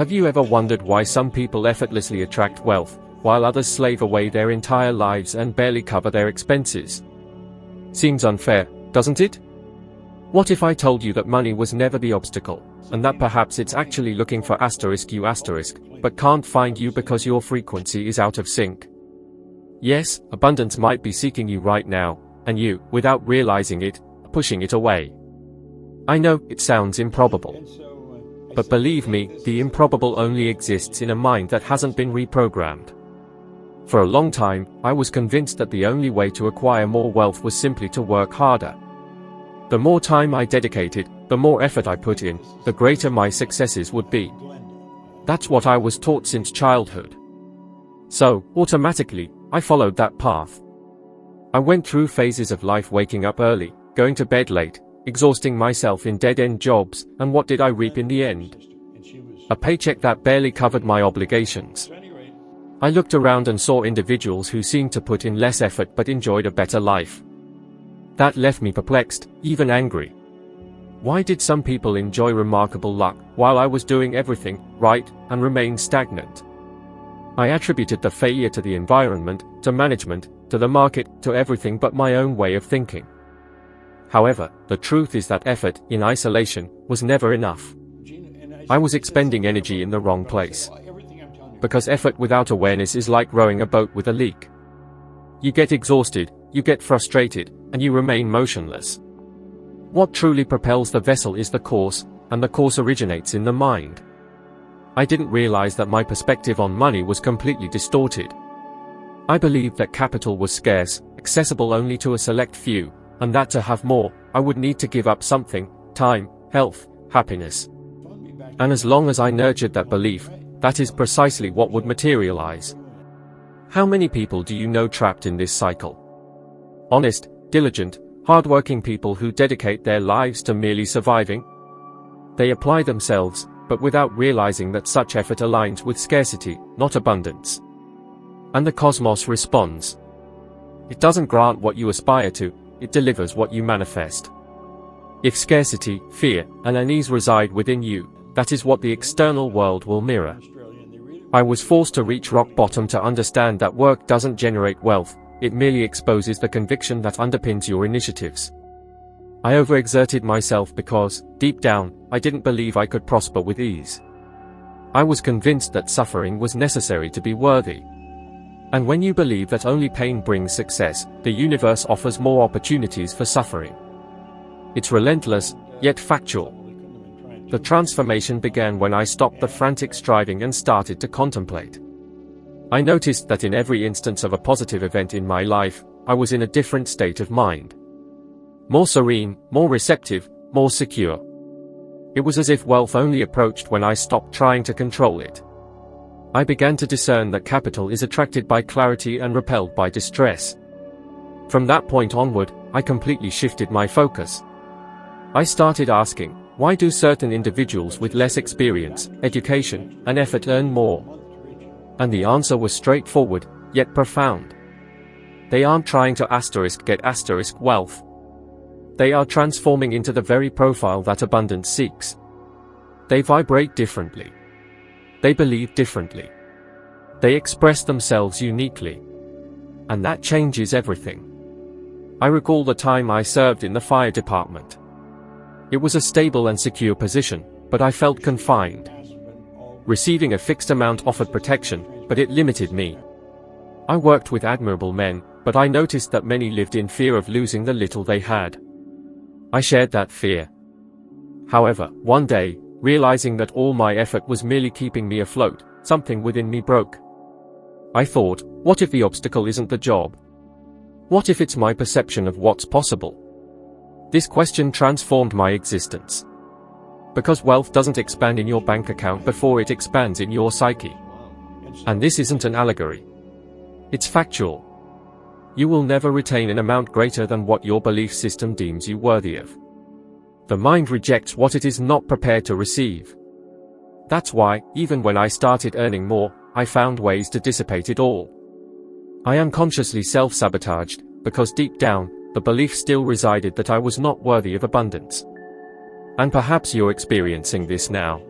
Have you ever wondered why some people effortlessly attract wealth, while others slave away their entire lives and barely cover their expenses? Seems unfair, doesn't it? What if I told you that money was never the obstacle, and that perhaps it's actually looking for you but can't find you because your frequency is out of sync? Yes, abundance might be seeking you right now, and you, without realizing it, are pushing it away. I know, it sounds improbable. But believe me, the improbable only exists in a mind that hasn't been reprogrammed. For a long time, I was convinced that the only way to acquire more wealth was simply to work harder. The more time I dedicated, the more effort I put in, the greater my successes would be. That's what I was taught since childhood. So, automatically, I followed that path. I went through phases of life waking up early, going to bed late, exhausting myself in dead-end jobs, and what did I reap in the end? A paycheck that barely covered my obligations. I looked around and saw individuals who seemed to put in less effort but enjoyed a better life. That left me perplexed, even angry. Why did some people enjoy remarkable luck, while I was doing everything right, and remained stagnant? I attributed the failure to the environment, to management, to the market, to everything but my own way of thinking. However, the truth is that effort, in isolation, was never enough. I was expending energy in the wrong place. Because effort without awareness is like rowing a boat with a leak. You get exhausted, you get frustrated, and you remain motionless. What truly propels the vessel is the course, and the course originates in the mind. I didn't realize that my perspective on money was completely distorted. I believed that capital was scarce, accessible only to a select few, and that to have more, I would need to give up something: time, health, happiness. And as long as I nurtured that belief, that is precisely what would materialize. How many people do you know trapped in this cycle? Honest, diligent, hardworking people who dedicate their lives to merely surviving? They apply themselves, but without realizing that such effort aligns with scarcity, not abundance. And the cosmos responds. It doesn't grant what you aspire to, it delivers what you manifest. If scarcity, fear, and unease reside within you, that is what the external world will mirror. I was forced to reach rock bottom to understand that work doesn't generate wealth, it merely exposes the conviction that underpins your initiatives. I overexerted myself because, deep down, I didn't believe I could prosper with ease. I was convinced that suffering was necessary to be worthy. And when you believe that only pain brings success, the universe offers more opportunities for suffering. It's relentless, yet factual. The transformation began when I stopped the frantic striving and started to contemplate. I noticed that in every instance of a positive event in my life, I was in a different state of mind. More serene, more receptive, more secure. It was as if wealth only approached when I stopped trying to control it. I began to discern that capital is attracted by clarity and repelled by distress. From that point onward, I completely shifted my focus. I started asking, why do certain individuals with less experience, education, and effort earn more? And the answer was straightforward, yet profound. They aren't trying to get wealth. They are transforming into the very profile that abundance seeks. They vibrate differently. They believe differently. They express themselves uniquely. And that changes everything. I recall the time I served in the fire department. It was a stable and secure position, but I felt confined. Receiving a fixed amount offered protection, but it limited me. I worked with admirable men, but I noticed that many lived in fear of losing the little they had. I shared that fear. However, one day, realizing that all my effort was merely keeping me afloat, something within me broke. I thought, what if the obstacle isn't the job? What if it's my perception of what's possible? This question transformed my existence. Because wealth doesn't expand in your bank account before it expands in your psyche. And this isn't an allegory. It's factual. You will never retain an amount greater than what your belief system deems you worthy of. The mind rejects what it is not prepared to receive. That's why, even when I started earning more, I found ways to dissipate it all. I unconsciously self-sabotaged, because deep down, the belief still resided that I was not worthy of abundance. And perhaps you're experiencing this now.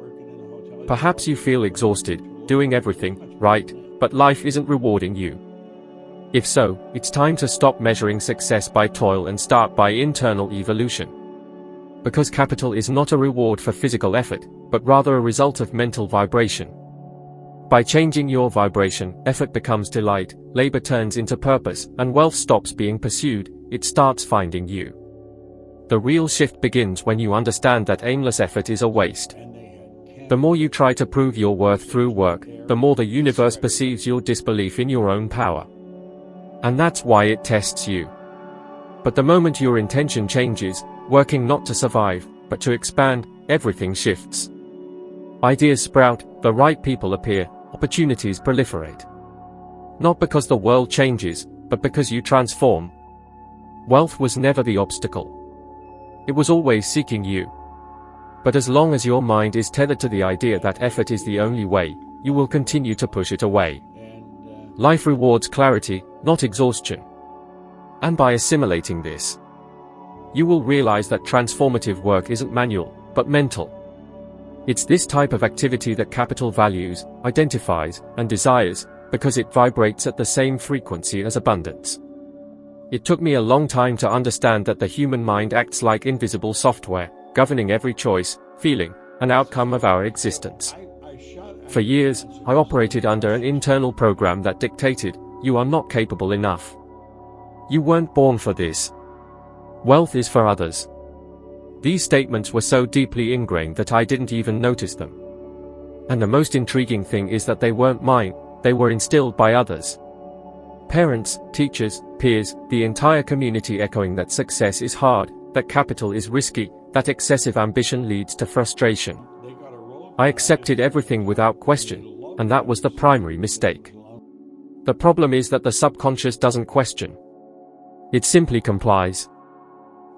Perhaps you feel exhausted, doing everything right, but life isn't rewarding you. If so, it's time to stop measuring success by toil and start by internal evolution. Because capital is not a reward for physical effort, but rather a result of mental vibration. By changing your vibration, effort becomes delight, labor turns into purpose, and wealth stops being pursued, it starts finding you. The real shift begins when you understand that aimless effort is a waste. The more you try to prove your worth through work, the more the universe perceives your disbelief in your own power. And that's why it tests you. But the moment your intention changes, working not to survive, but to expand, everything shifts. Ideas sprout, the right people appear, opportunities proliferate. Not because the world changes, but because you transform. Wealth was never the obstacle. It was always seeking you. But as long as your mind is tethered to the idea that effort is the only way, you will continue to push it away. Life rewards clarity, not exhaustion. And by assimilating this, you will realize that transformative work isn't manual, but mental. It's this type of activity that capital values, identifies, and desires, because it vibrates at the same frequency as abundance. It took me a long time to understand that the human mind acts like invisible software, governing every choice, feeling, and outcome of our existence. For years, I operated under an internal program that dictated, you are not capable enough. You weren't born for this. Wealth is for others. These statements were so deeply ingrained that I didn't even notice them. And the most intriguing thing is that they weren't mine, they were instilled by others. Parents, teachers, peers, the entire community echoing that success is hard, that capital is risky, that excessive ambition leads to frustration. I accepted everything without question, and that was the primary mistake. The problem is that the subconscious doesn't question. It simply complies.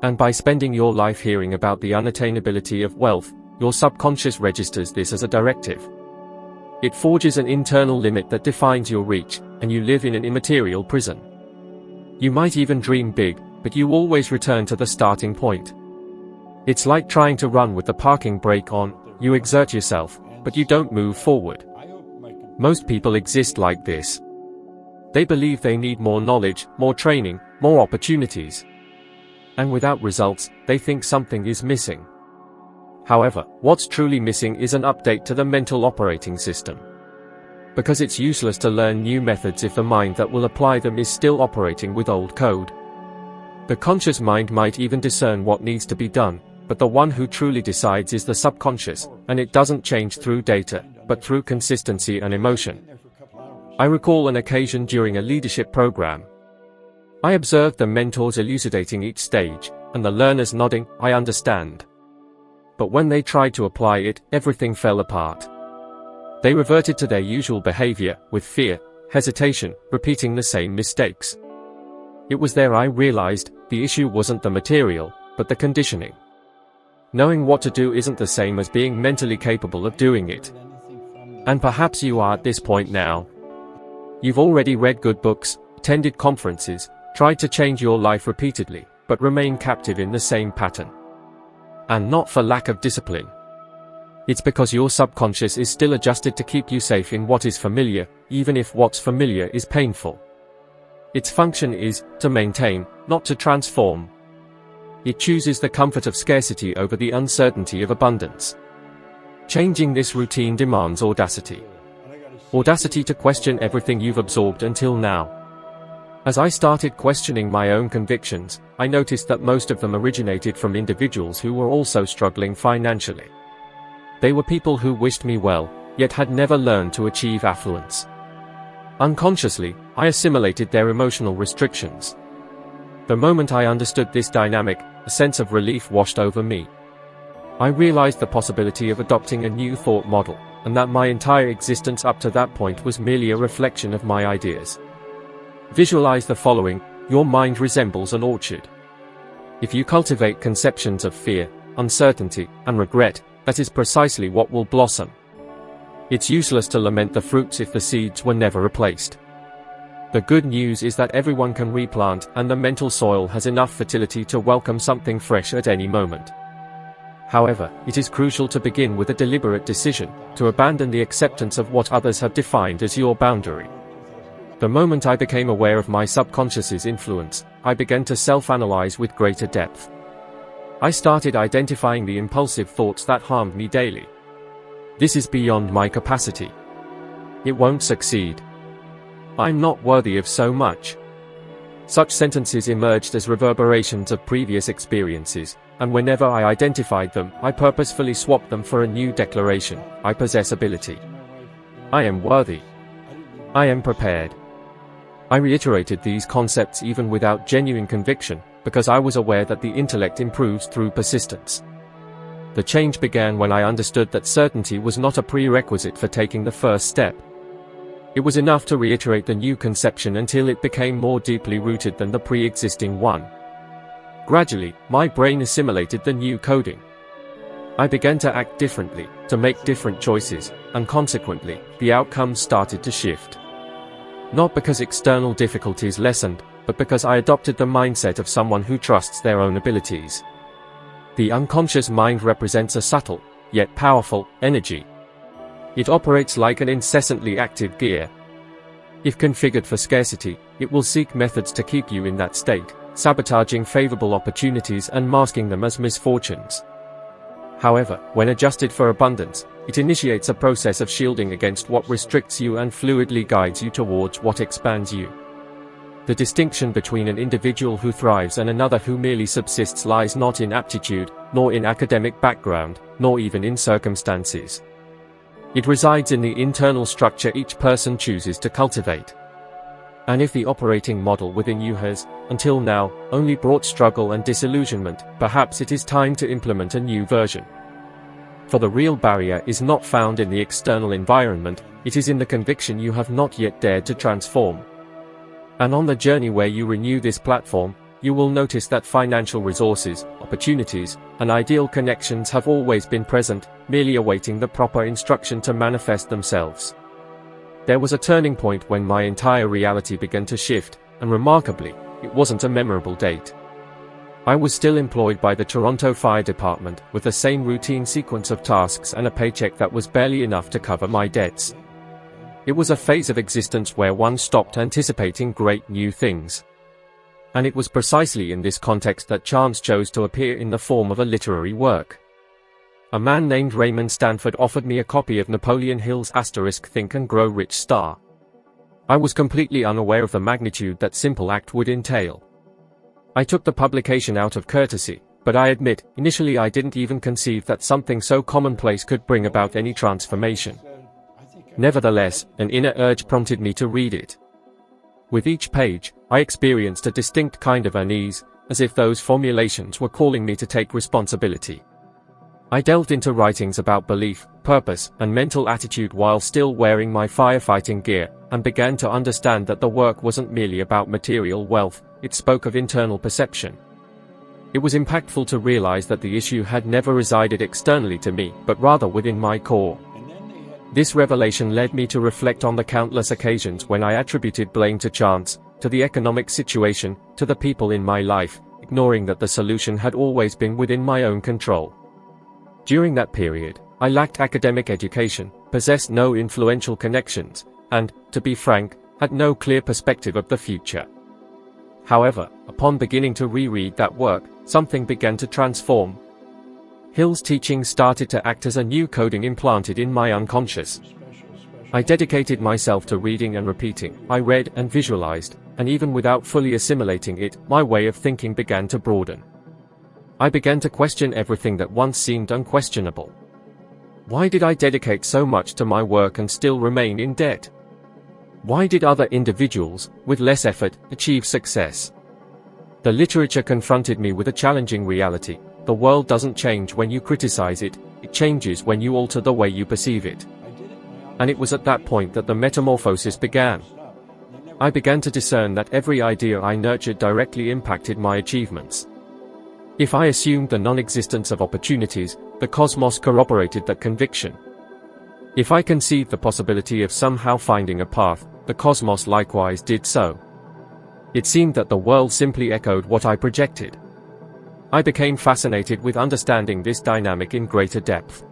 And by spending your life hearing about the unattainability of wealth, your subconscious registers this as a directive. It forges an internal limit that defines your reach, and you live in an immaterial prison. You might even dream big, but you always return to the starting point. It's like trying to run with the parking brake on, you exert yourself, but you don't move forward. Most people exist like this. They believe they need more knowledge, more training, more opportunities. And without results, they think something is missing. However, what's truly missing is an update to the mental operating system. Because it's useless to learn new methods if the mind that will apply them is still operating with old code. The conscious mind might even discern what needs to be done, but the one who truly decides is the subconscious, and it doesn't change through data, but through consistency and emotion. I recall an occasion during a leadership program. I observed the mentors elucidating each stage, and the learners nodding, I understand. But when they tried to apply it, everything fell apart. They reverted to their usual behavior, with fear, hesitation, repeating the same mistakes. It was there I realized, the issue wasn't the material, but the conditioning. Knowing what to do isn't the same as being mentally capable of doing it. And perhaps you are at this point now. You've already read good books, attended conferences, tried to change your life repeatedly, but remain captive in the same pattern. And not for lack of discipline. It's because your subconscious is still adjusted to keep you safe in what is familiar, even if what's familiar is painful. Its function is to maintain, not to transform. It chooses the comfort of scarcity over the uncertainty of abundance. Changing this routine demands audacity. Audacity to question everything you've absorbed until now. As I started questioning my own convictions, I noticed that most of them originated from individuals who were also struggling financially. They were people who wished me well, yet had never learned to achieve affluence. Unconsciously, I assimilated their emotional restrictions. The moment I understood this dynamic, a sense of relief washed over me. I realized the possibility of adopting a new thought model, and that my entire existence up to that point was merely a reflection of my ideas. Visualize the following: your mind resembles an orchard. If you cultivate conceptions of fear, uncertainty, and regret, that is precisely what will blossom. It's useless to lament the fruits if the seeds were never replaced. The good news is that everyone can replant, and the mental soil has enough fertility to welcome something fresh at any moment. However, it is crucial to begin with a deliberate decision, to abandon the acceptance of what others have defined as your boundary. The moment I became aware of my subconscious's influence, I began to self-analyze with greater depth. I started identifying the impulsive thoughts that harmed me daily. This is beyond my capacity. It won't succeed. I'm not worthy of so much. Such sentences emerged as reverberations of previous experiences, and whenever I identified them, I purposefully swapped them for a new declaration: I possess ability. I am worthy. I am prepared. I reiterated these concepts even without genuine conviction, because I was aware that the intellect improves through persistence. The change began when I understood that certainty was not a prerequisite for taking the first step. It was enough to reiterate the new conception until it became more deeply rooted than the pre-existing one. Gradually, my brain assimilated the new coding. I began to act differently, to make different choices, and consequently, the outcomes started to shift. Not because external difficulties lessened, but because I adopted the mindset of someone who trusts their own abilities. The unconscious mind represents a subtle, yet powerful, energy. It operates like an incessantly active gear. If configured for scarcity, it will seek methods to keep you in that state, sabotaging favorable opportunities and masking them as misfortunes. However, when adjusted for abundance, it initiates a process of shielding against what restricts you and fluidly guides you towards what expands you. The distinction between an individual who thrives and another who merely subsists lies not in aptitude, nor in academic background, nor even in circumstances. It resides in the internal structure each person chooses to cultivate. And if the operating model within you has, until now, only brought struggle and disillusionment, perhaps it is time to implement a new version. For the real barrier is not found in the external environment, it is in the conviction you have not yet dared to transform. And on the journey where you renew this platform, you will notice that financial resources, opportunities, and ideal connections have always been present, merely awaiting the proper instruction to manifest themselves. There was a turning point when my entire reality began to shift, and remarkably, it wasn't a memorable date. I was still employed by the Toronto Fire Department, with the same routine sequence of tasks and a paycheck that was barely enough to cover my debts. It was a phase of existence where one stopped anticipating great new things. And it was precisely in this context that chance chose to appear in the form of a literary work. A man named Raymond Stanford offered me a copy of Napoleon Hill's Think and Grow Rich Star. I was completely unaware of the magnitude that simple act would entail. I took the publication out of courtesy, but I admit, initially I didn't even conceive that something so commonplace could bring about any transformation. Nevertheless, an inner urge prompted me to read it. With each page, I experienced a distinct kind of unease, as if those formulations were calling me to take responsibility. I delved into writings about belief, purpose, and mental attitude while still wearing my firefighting gear, and began to understand that the work wasn't merely about material wealth, it spoke of internal perception. It was impactful to realize that the issue had never resided externally to me, but rather within my core. This revelation led me to reflect on the countless occasions when I attributed blame to chance, to the economic situation, to the people in my life, ignoring that the solution had always been within my own control. During that period, I lacked academic education, possessed no influential connections, and, to be frank, had no clear perspective of the future. However, upon beginning to reread that work, something began to transform. Hill's teachings started to act as a new coding implanted in my unconscious. I dedicated myself to reading and repeating. I read and visualized, and even without fully assimilating it, my way of thinking began to broaden. I began to question everything that once seemed unquestionable. Why did I dedicate so much to my work and still remain in debt? Why did other individuals, with less effort, achieve success? The literature confronted me with a challenging reality. The world doesn't change when you criticize it, it changes when you alter the way you perceive it. And it was at that point that the metamorphosis began. I began to discern that every idea I nurtured directly impacted my achievements. If I assumed the non-existence of opportunities, the cosmos corroborated that conviction. If I conceived the possibility of somehow finding a path, the cosmos likewise did so. It seemed that the world simply echoed what I projected. I became fascinated with understanding this dynamic in greater depth.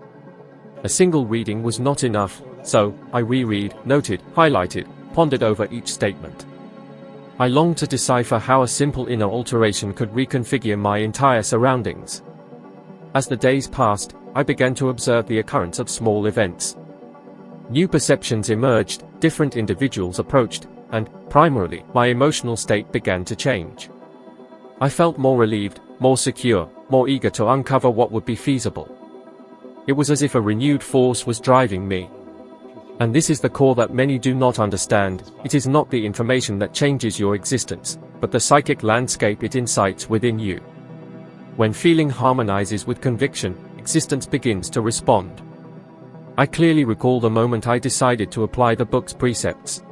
A single reading was not enough, so I reread, noted, highlighted, pondered over each statement. I longed to decipher how a simple inner alteration could reconfigure my entire surroundings. As the days passed, I began to observe the occurrence of small events. New perceptions emerged, different individuals approached, and, primarily, my emotional state began to change. I felt more relieved, more secure, more eager to uncover what would be feasible. It was as if a renewed force was driving me. And this is the core that many do not understand. It is not the information that changes your existence, but the psychic landscape it incites within you. When feeling harmonizes with conviction, existence begins to respond. I clearly recall the moment I decided to apply the book's precepts.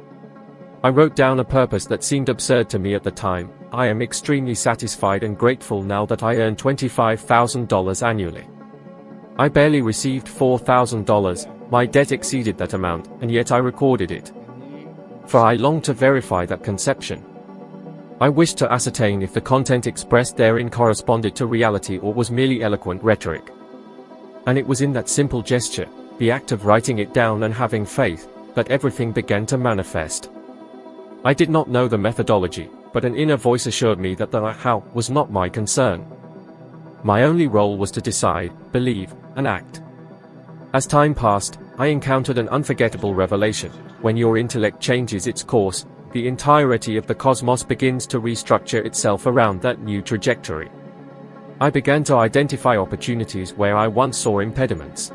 I wrote down a purpose that seemed absurd to me at the time. I am extremely satisfied and grateful now that I earn $25,000 annually. I barely received $4,000, my debt exceeded that amount, and yet I recorded it. For I longed to verify that conception. I wished to ascertain if the content expressed therein corresponded to reality or was merely eloquent rhetoric. And it was in that simple gesture, the act of writing it down and having faith, that everything began to manifest. I did not know the methodology, but an inner voice assured me that the how was not my concern. My only role was to decide, believe, and act. As time passed, I encountered an unforgettable revelation. When your intellect changes its course, the entirety of the cosmos begins to restructure itself around that new trajectory. I began to identify opportunities where I once saw impediments.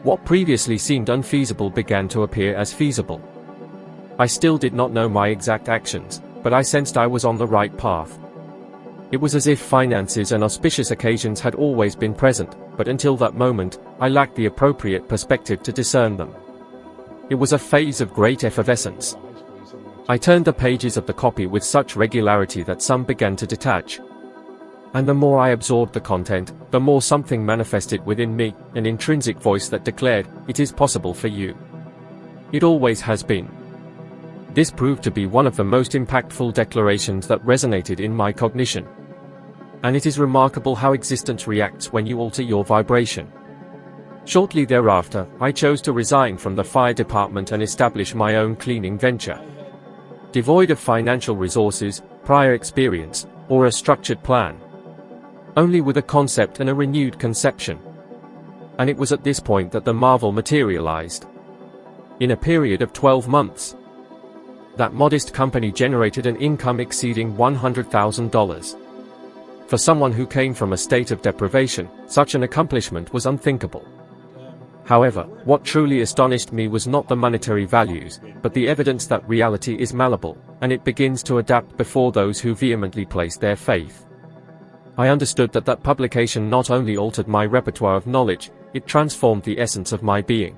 What previously seemed unfeasible began to appear as feasible. I still did not know my exact actions, but I sensed I was on the right path. It was as if finances and auspicious occasions had always been present, but until that moment, I lacked the appropriate perspective to discern them. It was a phase of great effervescence. I turned the pages of the copy with such regularity that some began to detach. And the more I absorbed the content, the more something manifested within me, an intrinsic voice that declared, "It is possible for you." It always has been. This proved to be one of the most impactful declarations that resonated in my cognition. And it is remarkable how existence reacts when you alter your vibration. Shortly thereafter, I chose to resign from the fire department and establish my own cleaning venture. Devoid of financial resources, prior experience, or a structured plan. Only with a concept and a renewed conception. And it was at this point that the marvel materialized. In a period of 12 months, that modest company generated an income exceeding $100,000. For someone who came from a state of deprivation, such an accomplishment was unthinkable. However, what truly astonished me was not the monetary values, but the evidence that reality is malleable, and it begins to adapt before those who vehemently place their faith. I understood that publication not only altered my repertoire of knowledge, it transformed the essence of my being.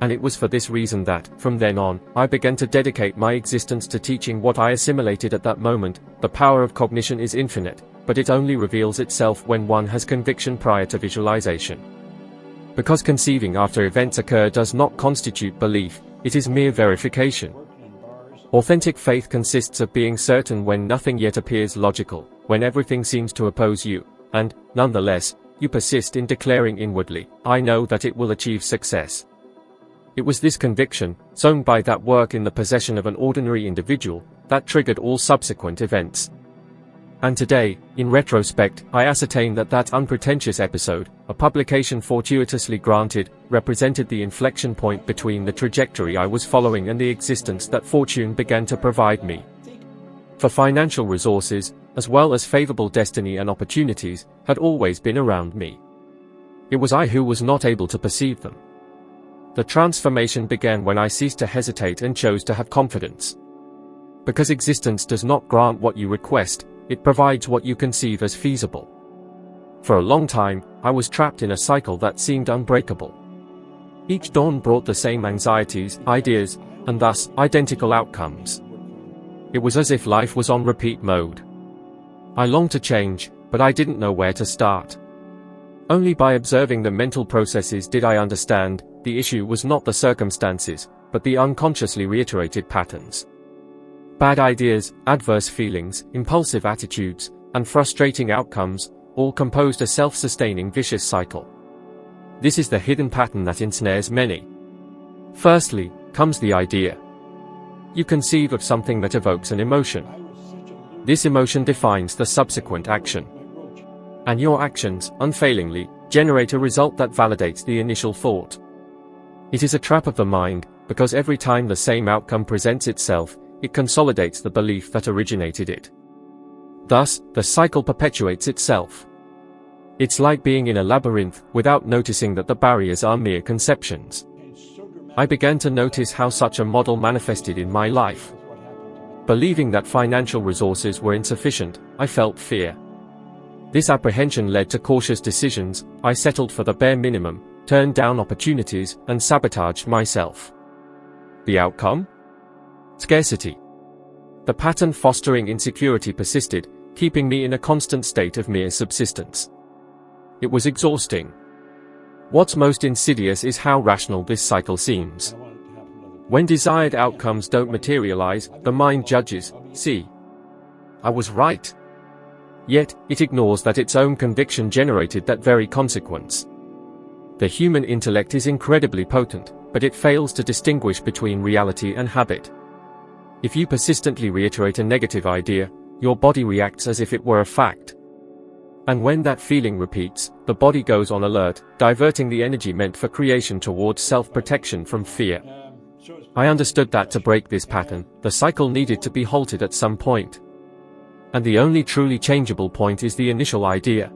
And it was for this reason that, from then on, I began to dedicate my existence to teaching what I assimilated at that moment. The power of cognition is infinite, but it only reveals itself when one has conviction prior to visualization. Because conceiving after events occur does not constitute belief, it is mere verification. Authentic faith consists of being certain when nothing yet appears logical, when everything seems to oppose you, and, nonetheless, you persist in declaring inwardly, "I know that it will achieve success." It was this conviction, sown by that work in the possession of an ordinary individual, that triggered all subsequent events. And today, in retrospect, I ascertain that unpretentious episode, a publication fortuitously granted, represented the inflection point between the trajectory I was following and the existence that fortune began to provide me. For financial resources, as well as favorable destiny and opportunities, had always been around me. It was I who was not able to perceive them. The transformation began when I ceased to hesitate and chose to have confidence. Because existence does not grant what you request, it provides what you conceive as feasible. For a long time, I was trapped in a cycle that seemed unbreakable. Each dawn brought the same anxieties, ideas, and thus, identical outcomes. It was as if life was on repeat mode. I longed to change, but I didn't know where to start. Only by observing the mental processes did I understand, the issue was not the circumstances, but the unconsciously reiterated patterns. Bad ideas, adverse feelings, impulsive attitudes, and frustrating outcomes, all composed a self-sustaining vicious cycle. This is the hidden pattern that ensnares many. Firstly, comes the idea. You conceive of something that evokes an emotion. This emotion defines the subsequent action. And your actions, unfailingly, generate a result that validates the initial thought. It is a trap of the mind, because every time the same outcome presents itself, it consolidates the belief that originated it. Thus, the cycle perpetuates itself. It's like being in a labyrinth, without noticing that the barriers are mere conceptions. I began to notice how such a model manifested in my life. Believing that financial resources were insufficient, I felt fear. This apprehension led to cautious decisions. I settled for the bare minimum, turned down opportunities, and sabotaged myself. The outcome? Scarcity. The pattern fostering insecurity persisted, keeping me in a constant state of mere subsistence. It was exhausting. What's most insidious is how rational this cycle seems. When desired outcomes don't materialize, the mind judges, "See, I was right." Yet, it ignores that its own conviction generated that very consequence. The human intellect is incredibly potent, but it fails to distinguish between reality and habit. If you persistently reiterate a negative idea, your body reacts as if it were a fact. And when that feeling repeats, the body goes on alert, diverting the energy meant for creation towards self-protection from fear. I understood that to break this pattern, the cycle needed to be halted at some point. And the only truly changeable point is the initial idea.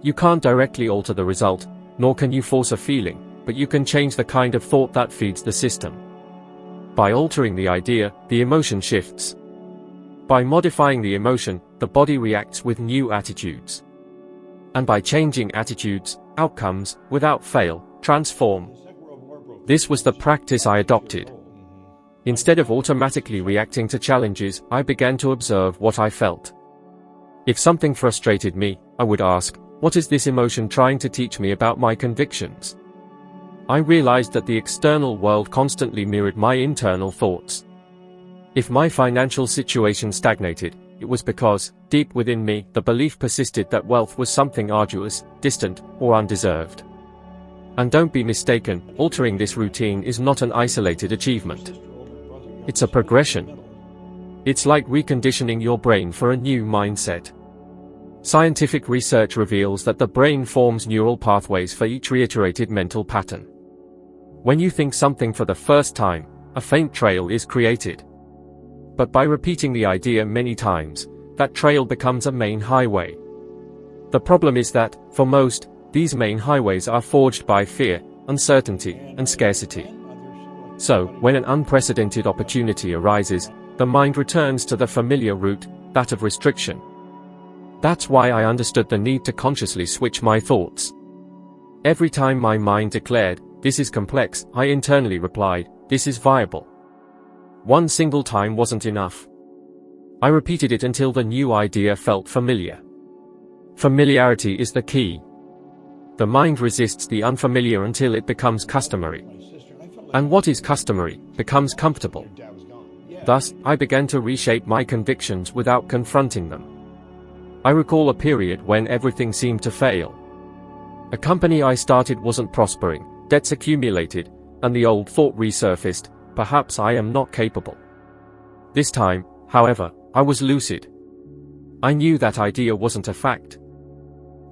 You can't directly alter the result, nor can you force a feeling, but you can change the kind of thought that feeds the system. By altering the idea, the emotion shifts. By modifying the emotion, the body reacts with new attitudes. And by changing attitudes, outcomes, without fail, transform. This was the practice I adopted. Instead of automatically reacting to challenges, I began to observe what I felt. If something frustrated me, I would ask, what is this emotion trying to teach me about my convictions? I realized that the external world constantly mirrored my internal thoughts. If my financial situation stagnated, it was because, deep within me, the belief persisted that wealth was something arduous, distant, or undeserved. And don't be mistaken, altering this routine is not an isolated achievement. It's a progression. It's like reconditioning your brain for a new mindset. Scientific research reveals that the brain forms neural pathways for each reiterated mental pattern. When you think something for the first time, a faint trail is created. But by repeating the idea many times, that trail becomes a main highway. The problem is that, for most, these main highways are forged by fear, uncertainty, and scarcity. So, when an unprecedented opportunity arises, the mind returns to the familiar route, that of restriction. That's why I understood the need to consciously switch my thoughts. Every time my mind declared, "This is complex," I internally replied, "This is viable." One single time wasn't enough. I repeated it until the new idea felt familiar. Familiarity is the key. The mind resists the unfamiliar until it becomes customary. And what is customary becomes comfortable. Thus, I began to reshape my convictions without confronting them. I recall a period when everything seemed to fail. A company I started wasn't prospering, debts accumulated, and the old thought resurfaced, perhaps I am not capable. This time, however, I was lucid. I knew that idea wasn't a fact,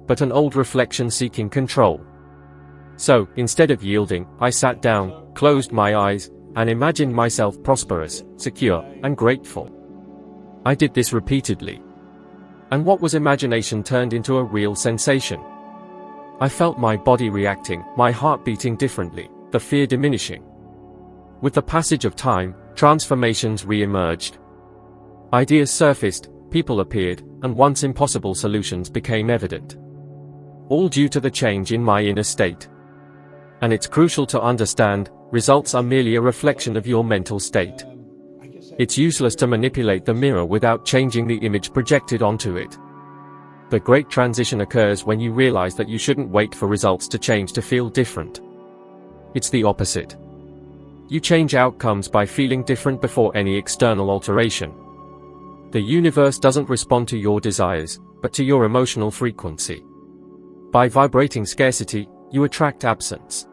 but an old reflection seeking control. So, instead of yielding, I sat down, closed my eyes, and imagined myself prosperous, secure, and grateful. I did this repeatedly. And what was imagination turned into a real sensation. I felt my body reacting, my heart beating differently, the fear diminishing. With the passage of time, transformations re-emerged. Ideas surfaced, people appeared, and once impossible solutions became evident. All due to the change in my inner state. And it's crucial to understand, results are merely a reflection of your mental state. It's useless to manipulate the mirror without changing the image projected onto it. The great transition occurs when you realize that you shouldn't wait for results to change to feel different. It's the opposite. You change outcomes by feeling different before any external alteration. The universe doesn't respond to your desires, but to your emotional frequency. By vibrating scarcity, you attract absence.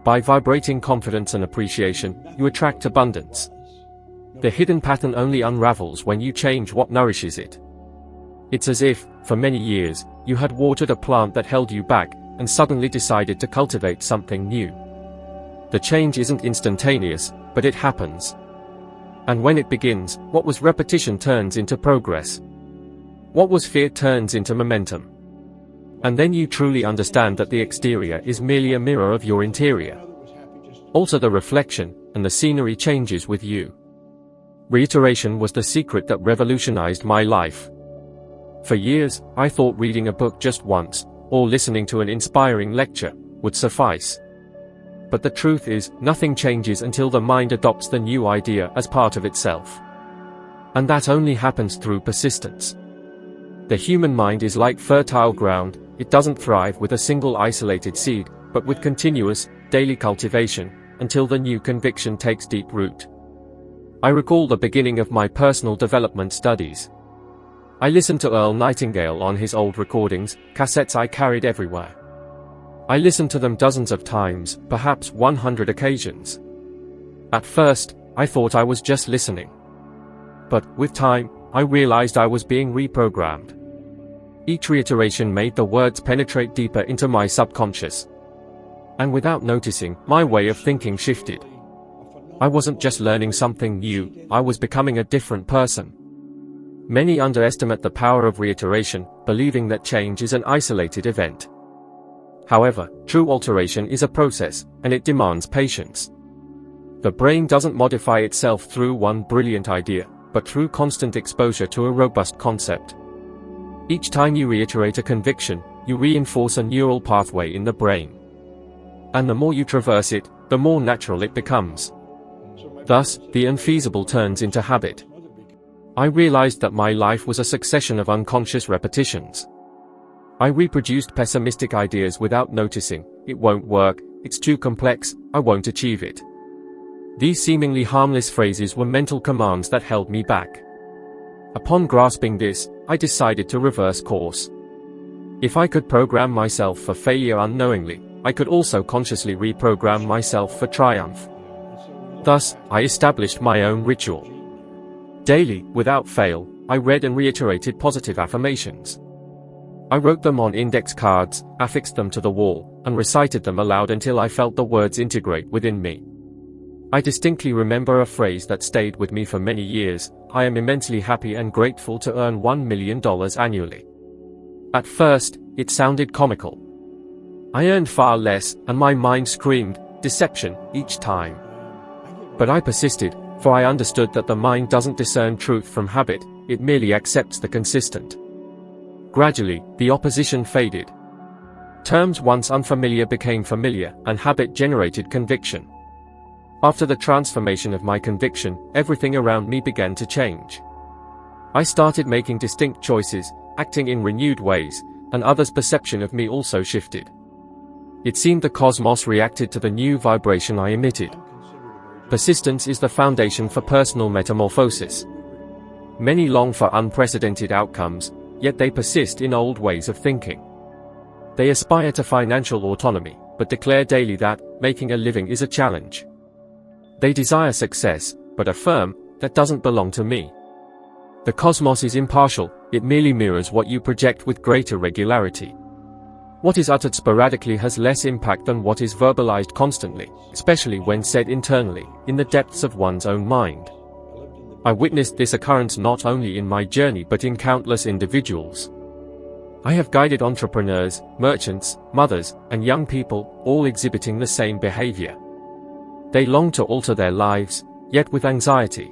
By vibrating confidence and appreciation, you attract abundance. The hidden pattern only unravels when you change what nourishes it. It's as if, for many years, you had watered a plant that held you back, and suddenly decided to cultivate something new. The change isn't instantaneous, but it happens. And when it begins, what was repetition turns into progress. What was fear turns into momentum. And then you truly understand that the exterior is merely a mirror of your interior. Alter the reflection, and the scenery changes with you. Reiteration was the secret that revolutionized my life. For years, I thought reading a book just once, or listening to an inspiring lecture, would suffice. But the truth is, nothing changes until the mind adopts the new idea as part of itself. And that only happens through persistence. The human mind is like fertile ground, it doesn't thrive with a single isolated seed, but with continuous, daily cultivation, until the new conviction takes deep root. I recall the beginning of my personal development studies. I listened to Earl Nightingale on his old recordings, cassettes I carried everywhere. I listened to them dozens of times, perhaps 100 occasions. At first, I thought I was just listening. But, with time, I realized I was being reprogrammed. Each reiteration made the words penetrate deeper into my subconscious. And without noticing, my way of thinking shifted. I wasn't just learning something new, I was becoming a different person. Many underestimate the power of reiteration, believing that change is an isolated event. However, true alteration is a process, and it demands patience. The brain doesn't modify itself through one brilliant idea, but through constant exposure to a robust concept. Each time you reiterate a conviction, you reinforce a neural pathway in the brain. And the more you traverse it, the more natural it becomes. Thus, the unfeasible turns into habit. I realized that my life was a succession of unconscious repetitions. I reproduced pessimistic ideas without noticing. It won't work, it's too complex, I won't achieve it. These seemingly harmless phrases were mental commands that held me back. Upon grasping this, I decided to reverse course. If I could program myself for failure unknowingly, I could also consciously reprogram myself for triumph. Thus, I established my own ritual. Daily, without fail, I read and reiterated positive affirmations. I wrote them on index cards, affixed them to the wall, and recited them aloud until I felt the words integrate within me. I distinctly remember a phrase that stayed with me for many years: I am immensely happy and grateful to earn $1 million annually. At first, it sounded comical. I earned far less, and my mind screamed, deception, each time. But I persisted, for I understood that the mind doesn't discern truth from habit, it merely accepts the consistent. Gradually, the opposition faded. Terms once unfamiliar became familiar, and habit generated conviction. After the transformation of my conviction, everything around me began to change. I started making distinct choices, acting in renewed ways, and others' perception of me also shifted. It seemed the cosmos reacted to the new vibration I emitted. Persistence is the foundation for personal metamorphosis. Many long for unprecedented outcomes, yet they persist in old ways of thinking. They aspire to financial autonomy, but declare daily that making a living is a challenge. They desire success, but affirm, that doesn't belong to me. The cosmos is impartial, it merely mirrors what you project with greater regularity. What is uttered sporadically has less impact than what is verbalized constantly, especially when said internally, in the depths of one's own mind. I witnessed this occurrence not only in my journey but in countless individuals. I have guided entrepreneurs, merchants, mothers, and young people, all exhibiting the same behavior. They long to alter their lives, yet with anxiety.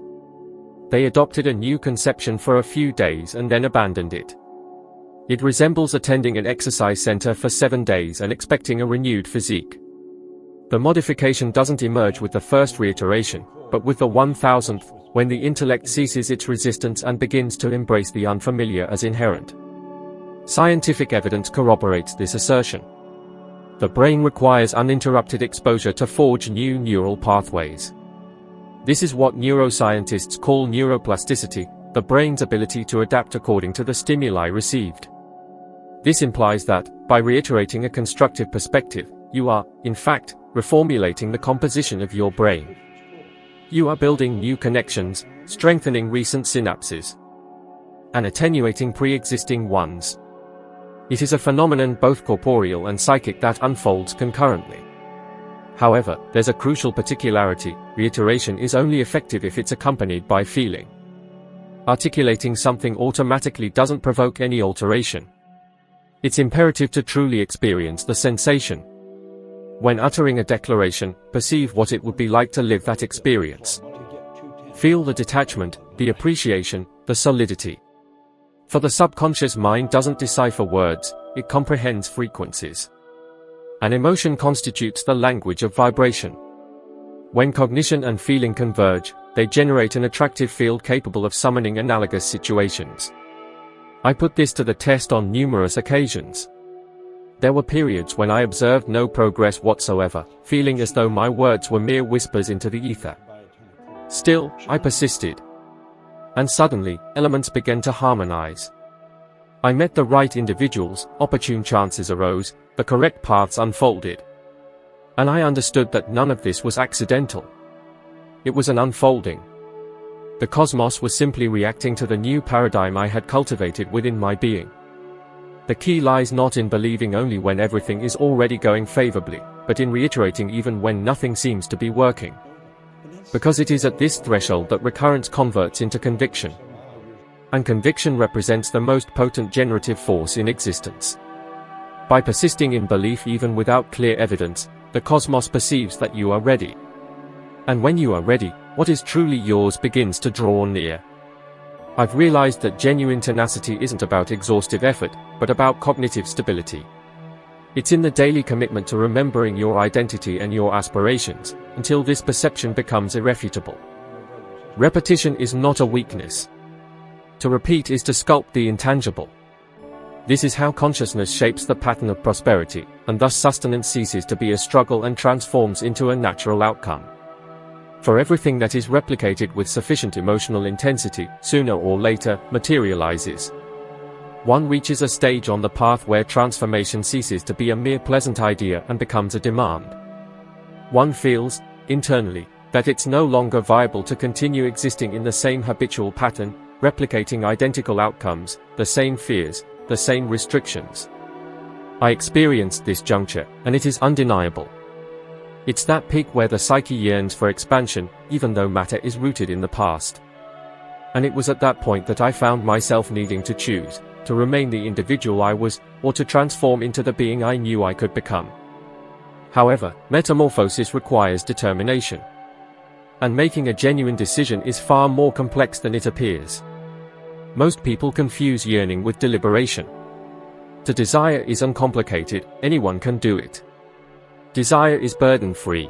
They adopted a new conception for a few days and then abandoned it. It resembles attending an exercise center for 7 days and expecting a renewed physique. The modification doesn't emerge with the first reiteration, but with the 1000th, when the intellect ceases its resistance and begins to embrace the unfamiliar as inherent. Scientific evidence corroborates this assertion. The brain requires uninterrupted exposure to forge new neural pathways. This is what neuroscientists call neuroplasticity, the brain's ability to adapt according to the stimuli received. This implies that, by reiterating a constructive perspective, you are, in fact, reformulating the composition of your brain. You are building new connections, strengthening recent synapses, and attenuating pre-existing ones. It is a phenomenon both corporeal and psychic that unfolds concurrently. However, there's a crucial particularity: reiteration is only effective if it's accompanied by feeling. Articulating something automatically doesn't provoke any alteration. It's imperative to truly experience the sensation. When uttering a declaration, perceive what it would be like to live that experience. Feel the detachment, the appreciation, the solidity. For the subconscious mind doesn't decipher words, it comprehends frequencies. An emotion constitutes the language of vibration. When cognition and feeling converge, they generate an attractive field capable of summoning analogous situations. I put this to the test on numerous occasions. There were periods when I observed no progress whatsoever, feeling as though my words were mere whispers into the ether. Still, I persisted. And suddenly, elements began to harmonize. I met the right individuals, opportune chances arose, the correct paths unfolded. And I understood that none of this was accidental. It was an unfolding. The cosmos was simply reacting to the new paradigm I had cultivated within my being. The key lies not in believing only when everything is already going favorably, but in reiterating even when nothing seems to be working. Because it is at this threshold that recurrence converts into conviction. And conviction represents the most potent generative force in existence. By persisting in belief even without clear evidence, the cosmos perceives that you are ready. And when you are ready, what is truly yours begins to draw near. I've realized that genuine tenacity isn't about exhaustive effort, but about cognitive stability. It's in the daily commitment to remembering your identity and your aspirations, until this perception becomes irrefutable. Repetition is not a weakness. To repeat is to sculpt the intangible. This is how consciousness shapes the pattern of prosperity, and thus sustenance ceases to be a struggle and transforms into a natural outcome. For everything that is replicated with sufficient emotional intensity, sooner or later, materializes. One reaches a stage on the path where transformation ceases to be a mere pleasant idea and becomes a demand. One feels, internally, that it's no longer viable to continue existing in the same habitual pattern, replicating identical outcomes, the same fears, the same restrictions. I experienced this juncture, and it is undeniable. It's that peak where the psyche yearns for expansion, even though matter is rooted in the past. And it was at that point that I found myself needing to choose, to remain the individual I was, or to transform into the being I knew I could become. However, metamorphosis requires determination. And making a genuine decision is far more complex than it appears. Most people confuse yearning with deliberation. To desire is uncomplicated, anyone can do it. Desire is burden-free.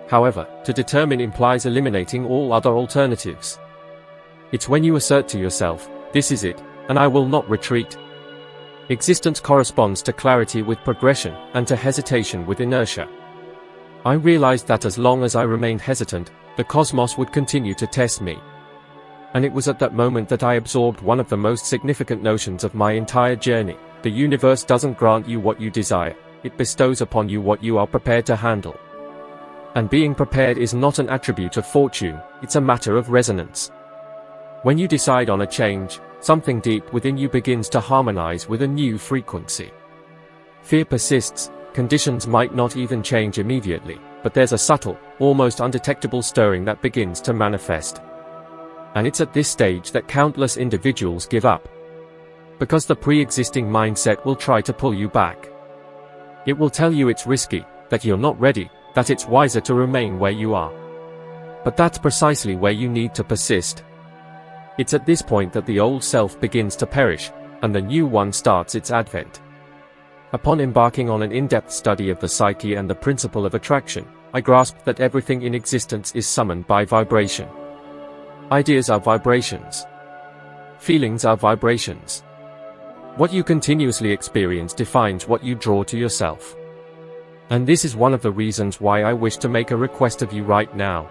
However, to determine implies eliminating all other alternatives. It's when you assert to yourself, "This is it, and I will not retreat." Existence corresponds to clarity with progression, and to hesitation with inertia. I realized that as long as I remained hesitant, the cosmos would continue to test me. And it was at that moment that I absorbed one of the most significant notions of my entire journey: the universe doesn't grant you what you desire. It bestows upon you what you are prepared to handle. And being prepared is not an attribute of fortune, it's a matter of resonance. When you decide on a change, something deep within you begins to harmonize with a new frequency. Fear persists, conditions might not even change immediately, but there's a subtle, almost undetectable stirring that begins to manifest. And it's at this stage that countless individuals give up. Because the pre-existing mindset will try to pull you back. It will tell you it's risky, that you're not ready, that it's wiser to remain where you are. But that's precisely where you need to persist. It's at this point that the old self begins to perish, and the new one starts its advent. Upon embarking on an in-depth study of the psyche and the principle of attraction, I grasped that everything in existence is summoned by vibration. Ideas are vibrations. Feelings are vibrations. What you continuously experience defines what you draw to yourself. And this is one of the reasons why I wish to make a request of you right now.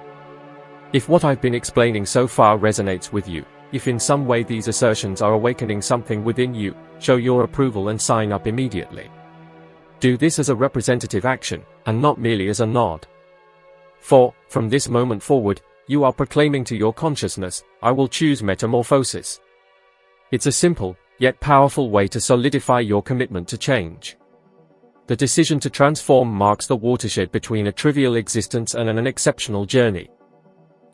If what I've been explaining so far resonates with you, If in some way these assertions are awakening something within you, show your approval and sign up immediately. Do this as a representative action, and not merely as a nod. For, from this moment forward, you are proclaiming to your consciousness, I will choose metamorphosis. It's a simple, yet powerful way to solidify your commitment to change. The decision to transform marks the watershed between a trivial existence and an exceptional journey.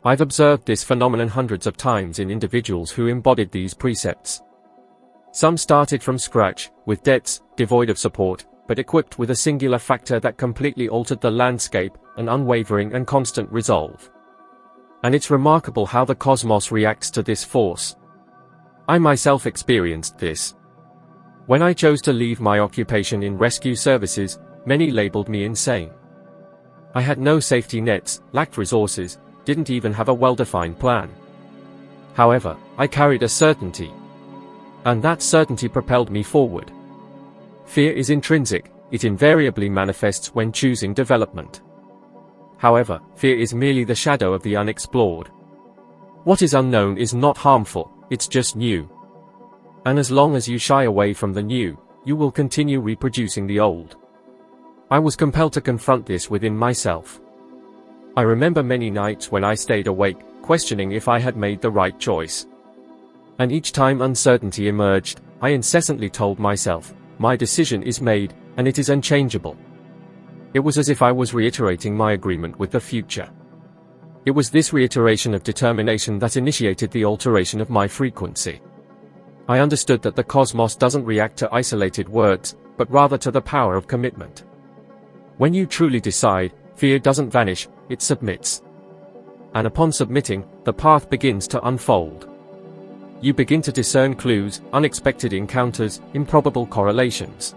I've observed this phenomenon hundreds of times in individuals who embodied these precepts. Some started from scratch, with debts, devoid of support, but equipped with a singular factor that completely altered the landscape, an unwavering and constant resolve. And it's remarkable how the cosmos reacts to this force. I myself experienced this. When I chose to leave my occupation in rescue services, many labeled me insane. I had no safety nets, lacked resources, didn't even have a well-defined plan. However, I carried a certainty. And that certainty propelled me forward. Fear is intrinsic, it invariably manifests when choosing development. However, fear is merely the shadow of the unexplored. What is unknown is not harmful, it's just new. And as long as you shy away from the new, you will continue reproducing the old. I was compelled to confront this within myself. I remember many nights when I stayed awake, questioning if I had made the right choice. And each time uncertainty emerged, I incessantly told myself, my decision is made, and it is unchangeable. It was as if I was reiterating my agreement with the future. It was this reiteration of determination that initiated the alteration of my frequency. I understood that the cosmos doesn't react to isolated words, but rather to the power of commitment. When you truly decide, fear doesn't vanish, it submits. And upon submitting, the path begins to unfold. You begin to discern clues, unexpected encounters, improbable correlations.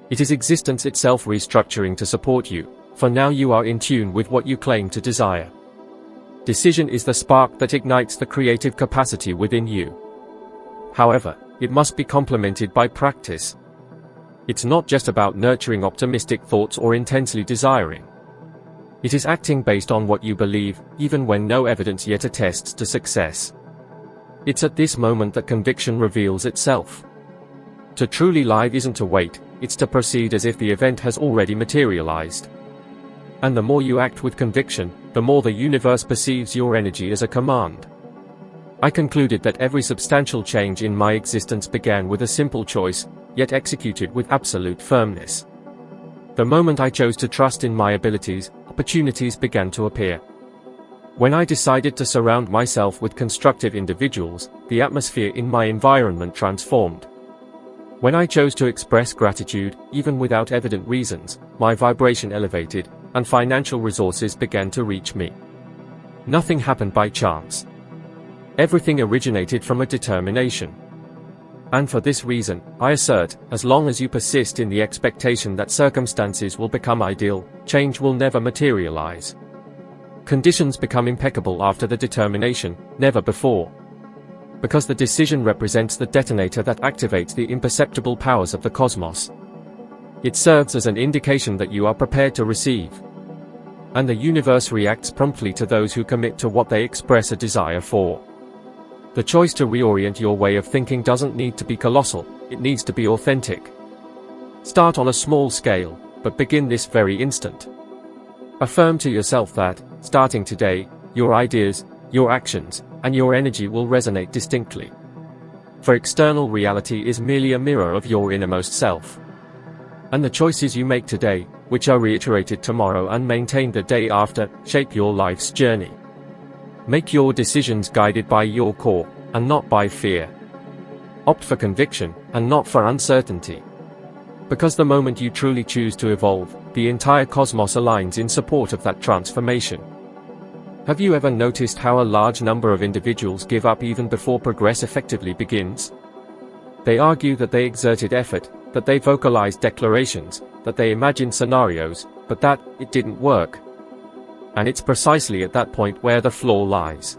It is existence itself restructuring to support you, for now you are in tune with what you claim to desire. Decision is the spark that ignites the creative capacity within you. However, it must be complemented by practice. It's not just about nurturing optimistic thoughts or intensely desiring. It is acting based on what you believe, even when no evidence yet attests to success. It's at this moment that conviction reveals itself. To truly live isn't to wait, it's to proceed as if the event has already materialized. And the more you act with conviction, the more the universe perceives your energy as a command. I concluded that every substantial change in my existence began with a simple choice, yet executed with absolute firmness. The moment I chose to trust in my abilities, opportunities began to appear. When I decided to surround myself with constructive individuals, the atmosphere in my environment transformed. When I chose to express gratitude, even without evident reasons, my vibration elevated, and financial resources began to reach me. Nothing happened by chance. Everything originated from a determination. And for this reason, I assert, as long as you persist in the expectation that circumstances will become ideal, change will never materialize. Conditions become impeccable after the determination, never before. Because the decision represents the detonator that activates the imperceptible powers of the cosmos. It serves as an indication that you are prepared to receive. And the universe reacts promptly to those who commit to what they express a desire for. The choice to reorient your way of thinking doesn't need to be colossal, it needs to be authentic. Start on a small scale, but begin this very instant. Affirm to yourself that, starting today, your ideas, your actions, and your energy will resonate distinctly. For external reality is merely a mirror of your innermost self. And the choices you make today, which are reiterated tomorrow and maintained the day after, shape your life's journey. Make your decisions guided by your core, and not by fear. Opt for conviction, and not for uncertainty. Because the moment you truly choose to evolve, the entire cosmos aligns in support of that transformation. Have you ever noticed how a large number of individuals give up even before progress effectively begins? They argue that they exerted effort, that they vocalized declarations, that they imagined scenarios, but that it didn't work. And it's precisely at that point where the flaw lies.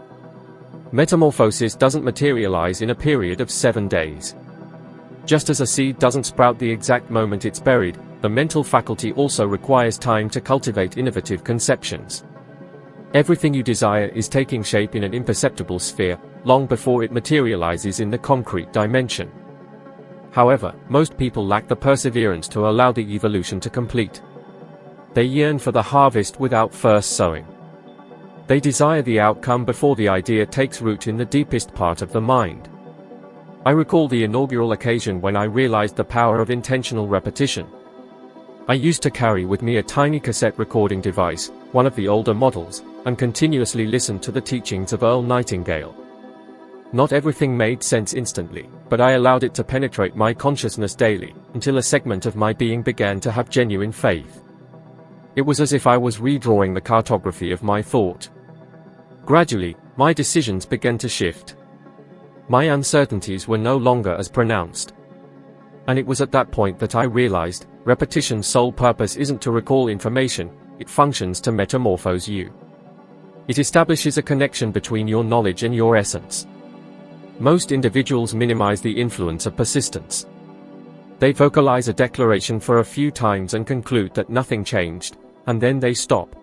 Metamorphosis doesn't materialize in a period of 7 days. Just as a seed doesn't sprout the exact moment it's buried, the mental faculty also requires time to cultivate innovative conceptions. Everything you desire is taking shape in an imperceptible sphere, long before it materializes in the concrete dimension. However, most people lack the perseverance to allow the evolution to complete. They yearn for the harvest without first sowing. They desire the outcome before the idea takes root in the deepest part of the mind. I recall the inaugural occasion when I realized the power of intentional repetition. I used to carry with me a tiny cassette recording device, one of the older models, and continuously listen to the teachings of Earl Nightingale. Not everything made sense instantly, but I allowed it to penetrate my consciousness daily, until a segment of my being began to have genuine faith. It was as if I was redrawing the cartography of my thought. Gradually, my decisions began to shift. My uncertainties were no longer as pronounced. And it was at that point that I realized, repetition's sole purpose isn't to recall information, it functions to metamorphose you. It establishes a connection between your knowledge and your essence. Most individuals minimize the influence of persistence. They vocalize a declaration for a few times and conclude that nothing changed, and then they stop.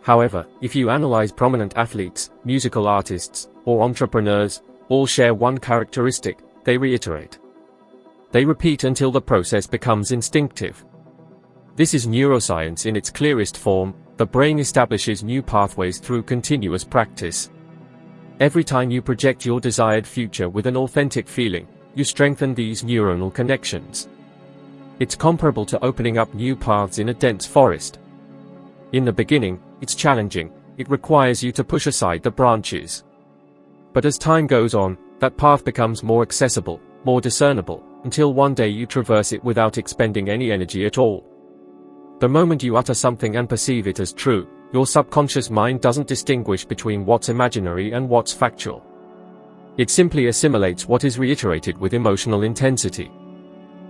However, if you analyze prominent athletes, musical artists, or entrepreneurs, all share one characteristic: they reiterate. They repeat until the process becomes instinctive. This is neuroscience in its clearest form. The brain establishes new pathways through continuous practice. Every time you project your desired future with an authentic feeling, you strengthen these neuronal connections. It's comparable to opening up new paths in a dense forest. In the beginning, it's challenging, it requires you to push aside the branches. But as time goes on, that path becomes more accessible, more discernible, until one day you traverse it without expending any energy at all. The moment you utter something and perceive it as true, your subconscious mind doesn't distinguish between what's imaginary and what's factual. It simply assimilates what is reiterated with emotional intensity.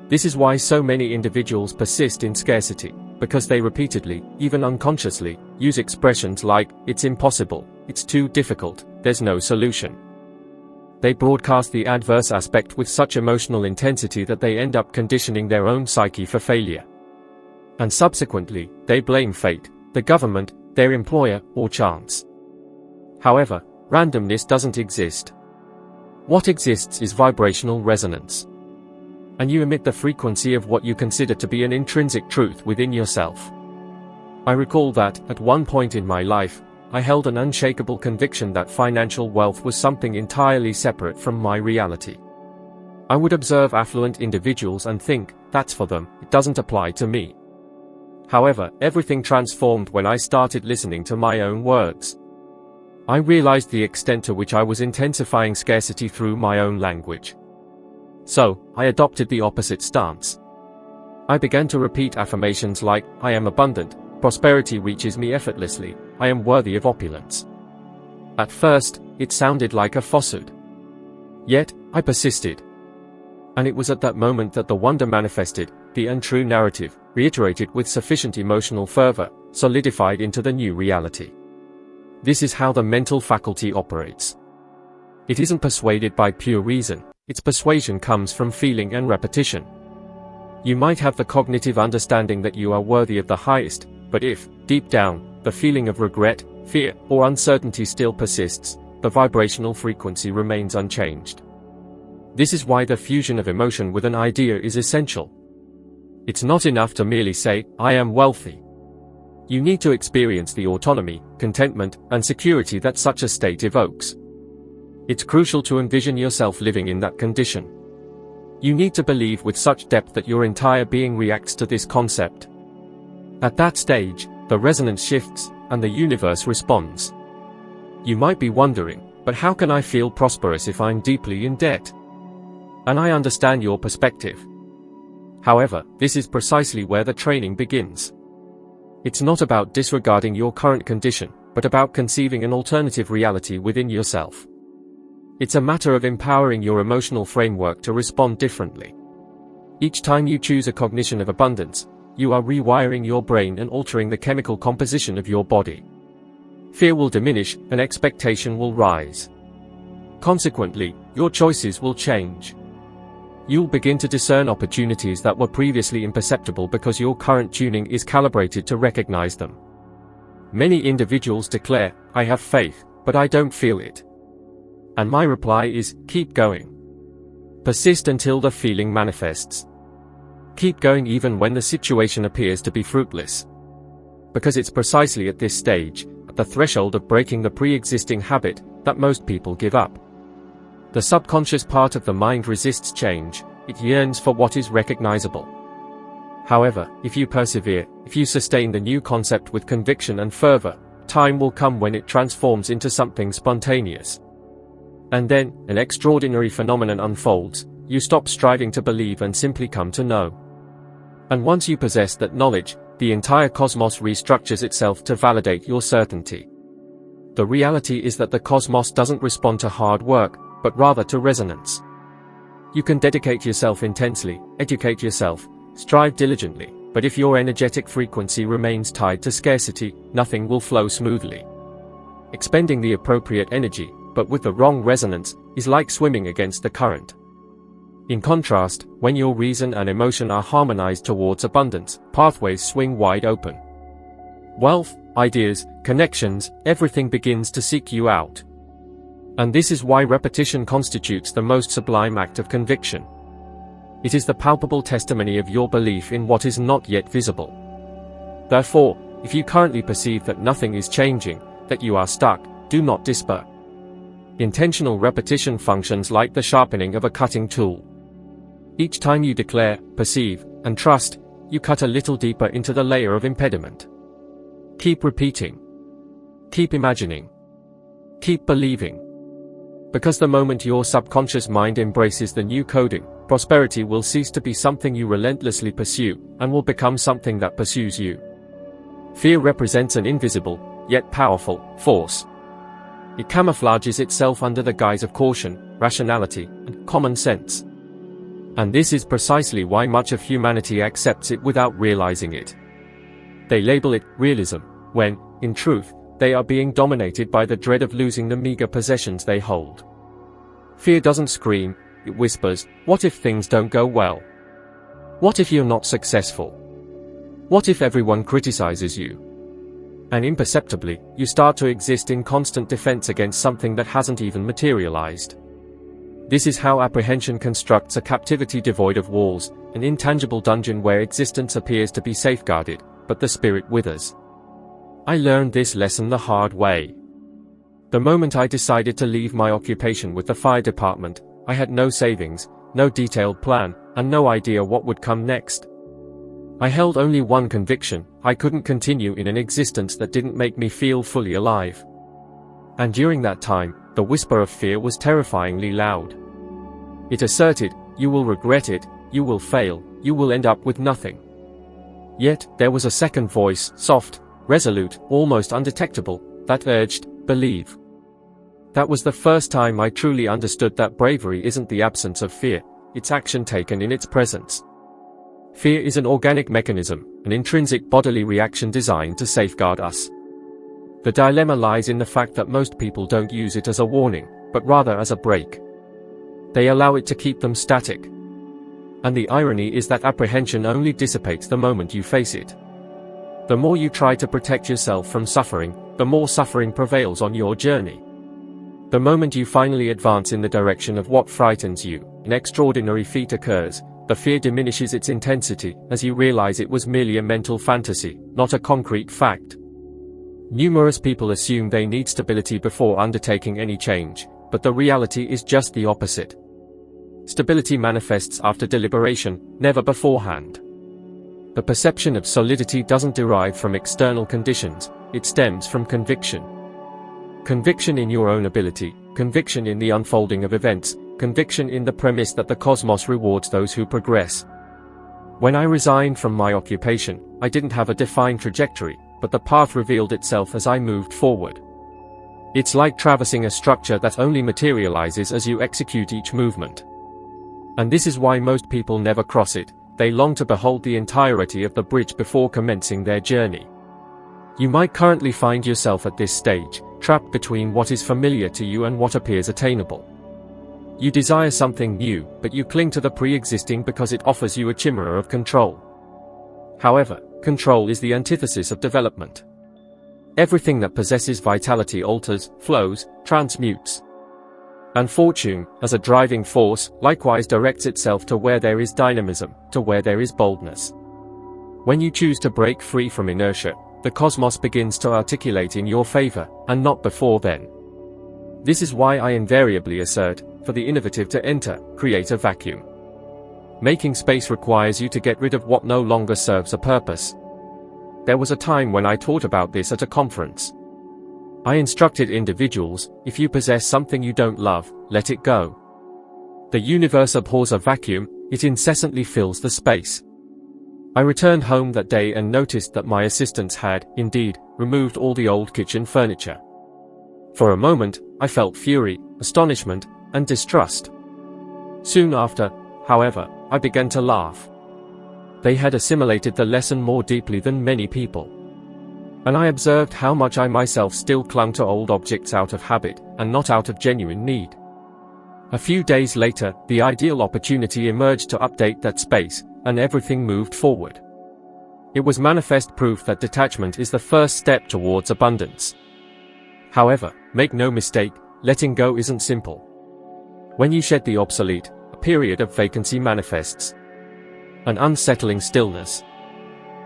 This is why so many individuals persist in scarcity, because they repeatedly, even unconsciously, use expressions like, "It's impossible," "It's too difficult," "There's no solution." They broadcast the adverse aspect with such emotional intensity that they end up conditioning their own psyche for failure. And subsequently, they blame fate, the government, their employer, or chance. However, randomness doesn't exist. What exists is vibrational resonance. And you emit the frequency of what you consider to be an intrinsic truth within yourself. I recall that, at one point in my life, I held an unshakable conviction that financial wealth was something entirely separate from my reality. I would observe affluent individuals and think, that's for them, it doesn't apply to me. However, everything transformed when I started listening to my own words. I realized the extent to which I was intensifying scarcity through my own language. So, I adopted the opposite stance. I began to repeat affirmations like, "I am abundant, prosperity reaches me effortlessly, I am worthy of opulence." At first, it sounded like a falsehood. Yet, I persisted. And it was at that moment that the wonder manifested. The untrue narrative, reiterated with sufficient emotional fervor, solidified into the new reality. This is how the mental faculty operates. It isn't persuaded by pure reason, its persuasion comes from feeling and repetition. You might have the cognitive understanding that you are worthy of the highest, but if, deep down, the feeling of regret, fear, or uncertainty still persists, the vibrational frequency remains unchanged. This is why the fusion of emotion with an idea is essential. It's not enough to merely say, "I am wealthy." You need to experience the autonomy, contentment, and security that such a state evokes. It's crucial to envision yourself living in that condition. You need to believe with such depth that your entire being reacts to this concept. At that stage, the resonance shifts, and the universe responds. You might be wondering, but how can I feel prosperous if I'm deeply in debt? And I understand your perspective. However, this is precisely where the training begins. It's not about disregarding your current condition, but about conceiving an alternative reality within yourself. It's a matter of empowering your emotional framework to respond differently. Each time you choose a cognition of abundance, you are rewiring your brain and altering the chemical composition of your body. Fear will diminish, and expectation will rise. Consequently, your choices will change. You'll begin to discern opportunities that were previously imperceptible because your current tuning is calibrated to recognize them. Many individuals declare, "I have faith, but I don't feel it." And my reply is, keep going. Persist until the feeling manifests. Keep going even when the situation appears to be fruitless. Because it's precisely at this stage, at the threshold of breaking the pre-existing habit, that most people give up. The subconscious part of the mind resists change, it yearns for what is recognizable. However, if you persevere, if you sustain the new concept with conviction and fervor, time will come when it transforms into something spontaneous. And then, an extraordinary phenomenon unfolds, you stop striving to believe and simply come to know. And once you possess that knowledge, the entire cosmos restructures itself to validate your certainty. The reality is that the cosmos doesn't respond to hard work, but rather to resonance. You can dedicate yourself intensely, educate yourself, strive diligently, but if your energetic frequency remains tied to scarcity, nothing will flow smoothly. Expending the appropriate energy, but with the wrong resonance, is like swimming against the current. In contrast, when your reason and emotion are harmonized towards abundance, pathways swing wide open. Wealth, ideas, connections, everything begins to seek you out. And this is why repetition constitutes the most sublime act of conviction. It is the palpable testimony of your belief in what is not yet visible. Therefore, if you currently perceive that nothing is changing, that you are stuck, do not despair. Intentional repetition functions like the sharpening of a cutting tool. Each time you declare, perceive, and trust, you cut a little deeper into the layer of impediment. Keep repeating. Keep imagining. Keep believing. Because the moment your subconscious mind embraces the new coding, prosperity will cease to be something you relentlessly pursue, and will become something that pursues you. Fear represents an invisible, yet powerful, force. It camouflages itself under the guise of caution, rationality, and common sense. And this is precisely why much of humanity accepts it without realizing it. They label it realism, when, in truth, they are being dominated by the dread of losing the meager possessions they hold. Fear doesn't scream, it whispers, what if things don't go well? What if you're not successful? What if everyone criticizes you? And imperceptibly, you start to exist in constant defense against something that hasn't even materialized. This is how apprehension constructs a captivity devoid of walls, an intangible dungeon where existence appears to be safeguarded, but the spirit withers. I learned this lesson the hard way. The moment I decided to leave my occupation with the fire department, I had no savings, no detailed plan, and no idea what would come next. I held only one conviction: I couldn't continue in an existence that didn't make me feel fully alive. And during that time, the whisper of fear was terrifyingly loud. It asserted, you will regret it, you will fail, you will end up with nothing. Yet, there was a second voice, soft, resolute, almost undetectable, that urged, believe. That was the first time I truly understood that bravery isn't the absence of fear, it's action taken in its presence. Fear is an organic mechanism, an intrinsic bodily reaction designed to safeguard us. The dilemma lies in the fact that most people don't use it as a warning, but rather as a brake. They allow it to keep them static. And the irony is that apprehension only dissipates the moment you face it. The more you try to protect yourself from suffering, the more suffering prevails on your journey. The moment you finally advance in the direction of what frightens you, an extraordinary feat occurs. The fear diminishes its intensity as you realize it was merely a mental fantasy, not a concrete fact. Numerous people assume they need stability before undertaking any change, but the reality is just the opposite. Stability manifests after deliberation, never beforehand. The perception of solidity doesn't derive from external conditions, it stems from conviction. Conviction in your own ability, conviction in the unfolding of events, conviction in the premise that the cosmos rewards those who progress. When I resigned from my occupation, I didn't have a defined trajectory, but the path revealed itself as I moved forward. It's like traversing a structure that only materializes as you execute each movement. And this is why most people never cross it, they long to behold the entirety of the bridge before commencing their journey. You might currently find yourself at this stage, trapped between what is familiar to you and what appears attainable. You desire something new, but you cling to the pre-existing because it offers you a chimera of control. However, control is the antithesis of development. Everything that possesses vitality alters, flows, transmutes. And fortune, as a driving force, likewise directs itself to where there is dynamism, to where there is boldness. When you choose to break free from inertia, the cosmos begins to articulate in your favor, and not before then. This is why I invariably assert, for the innovative to enter, create a vacuum. Making space requires you to get rid of what no longer serves a purpose. There was a time when I taught about this at a conference. I instructed individuals, if you possess something you don't love, let it go. The universe abhors a vacuum, it incessantly fills the space. I returned home that day and noticed that my assistants had, indeed, removed all the old kitchen furniture. For a moment, I felt fury, astonishment, and distrust. Soon after, however, I began to laugh. They had assimilated the lesson more deeply than many people. And I observed how much I myself still clung to old objects out of habit, and not out of genuine need. A few days later, the ideal opportunity emerged to update that space, and everything moved forward. It was manifest proof that detachment is the first step towards abundance. However, make no mistake, letting go isn't simple. When you shed the obsolete, a period of vacancy manifests. An unsettling stillness.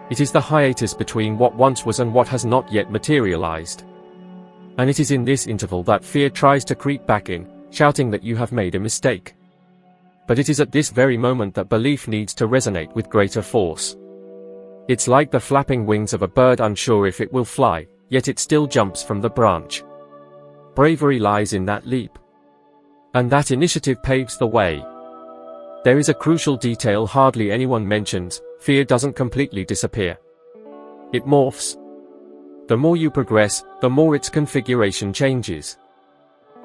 It is the hiatus between what once was and what has not yet materialized. And it is in this interval that fear tries to creep back in, shouting that you have made a mistake. But it is at this very moment that belief needs to resonate with greater force. It's like the flapping wings of a bird unsure if it will fly, yet it still jumps from the branch. Bravery lies in that leap. And that initiative paves the way. There is a crucial detail hardly anyone mentions: fear doesn't completely disappear. It morphs. The more you progress, the more its configuration changes.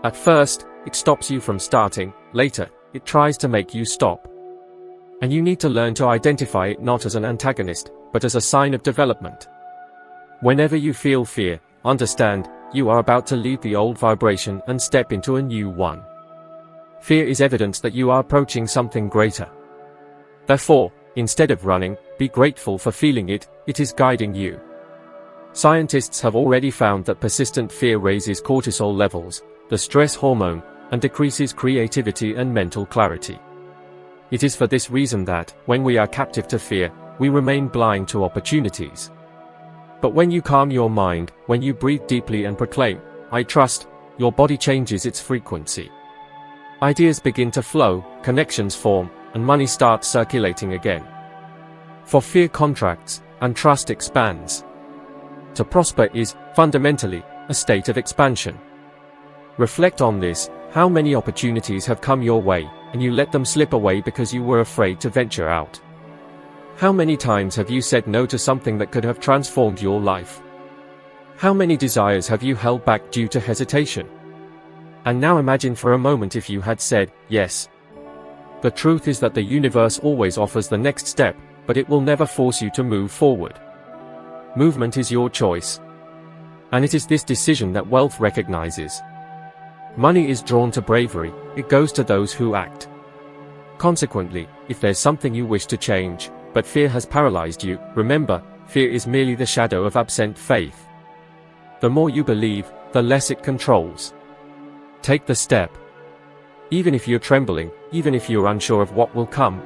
At first, it stops you from starting, later, it tries to make you stop. And you need to learn to identify it not as an antagonist, but as a sign of development. Whenever you feel fear, understand, you are about to leave the old vibration and step into a new one. Fear is evidence that you are approaching something greater. Therefore, instead of running, be grateful for feeling it, it is guiding you. Scientists have already found that persistent fear raises cortisol levels, the stress hormone, and decreases creativity and mental clarity. It is for this reason that, when we are captive to fear, we remain blind to opportunities. But when you calm your mind, when you breathe deeply and proclaim, "I trust," your body changes its frequency. Ideas begin to flow, connections form, and money starts circulating again. For fear contracts, and trust expands. To prosper is, fundamentally, a state of expansion. Reflect on this: how many opportunities have come your way, and you let them slip away because you were afraid to venture out? How many times have you said no to something that could have transformed your life? How many desires have you held back due to hesitation? And now imagine for a moment if you had said, yes. The truth is that the universe always offers the next step, but it will never force you to move forward. Movement is your choice. And it is this decision that wealth recognizes. Money is drawn to bravery, it goes to those who act. Consequently, if there's something you wish to change, but fear has paralyzed you, remember, fear is merely the shadow of absent faith. The more you believe, the less it controls. Take the step. Even if you're trembling, even if you're unsure of what will come.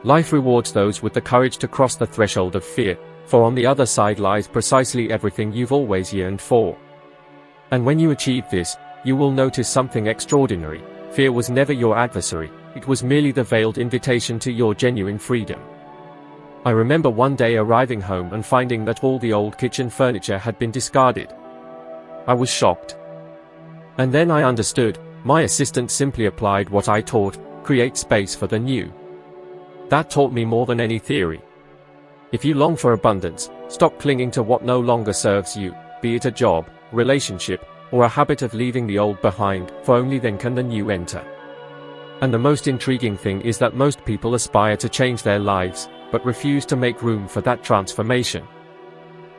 Life rewards those with the courage to cross the threshold of fear, for on the other side lies precisely everything you've always yearned for. And when you achieve this, you will notice something extraordinary. Fear was never your adversary, it was merely the veiled invitation to your genuine freedom. I remember one day arriving home and finding that all the old kitchen furniture had been discarded. I was shocked. And then I understood. My assistant simply applied what I taught: create space for the new. That taught me more than any theory. If you long for abundance, stop clinging to what no longer serves you, be it a job, relationship, or a habit of leaving the old behind, for only then can the new enter. And the most intriguing thing is that most people aspire to change their lives, but refuse to make room for that transformation.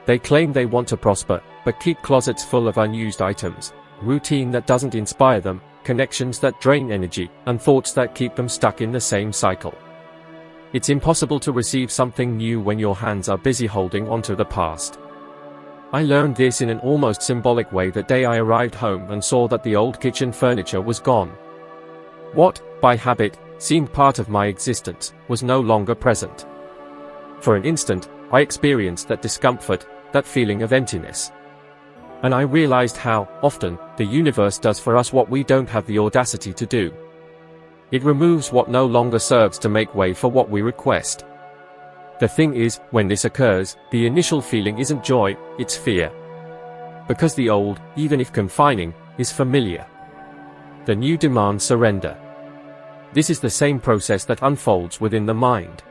They claim they want to prosper, but keep closets full of unused items, routine that doesn't inspire them, connections that drain energy, and thoughts that keep them stuck in the same cycle. It's impossible to receive something new when your hands are busy holding onto the past. I learned this in an almost symbolic way the day I arrived home and saw that the old kitchen furniture was gone. What, by habit, seemed part of my existence, was no longer present. For an instant, I experienced that discomfort, that feeling of emptiness. And I realized how, often, the universe does for us what we don't have the audacity to do. It removes what no longer serves to make way for what we request. The thing is, when this occurs, the initial feeling isn't joy, it's fear. Because the old, even if confining, is familiar. The new demands surrender. This is the same process that unfolds within the mind.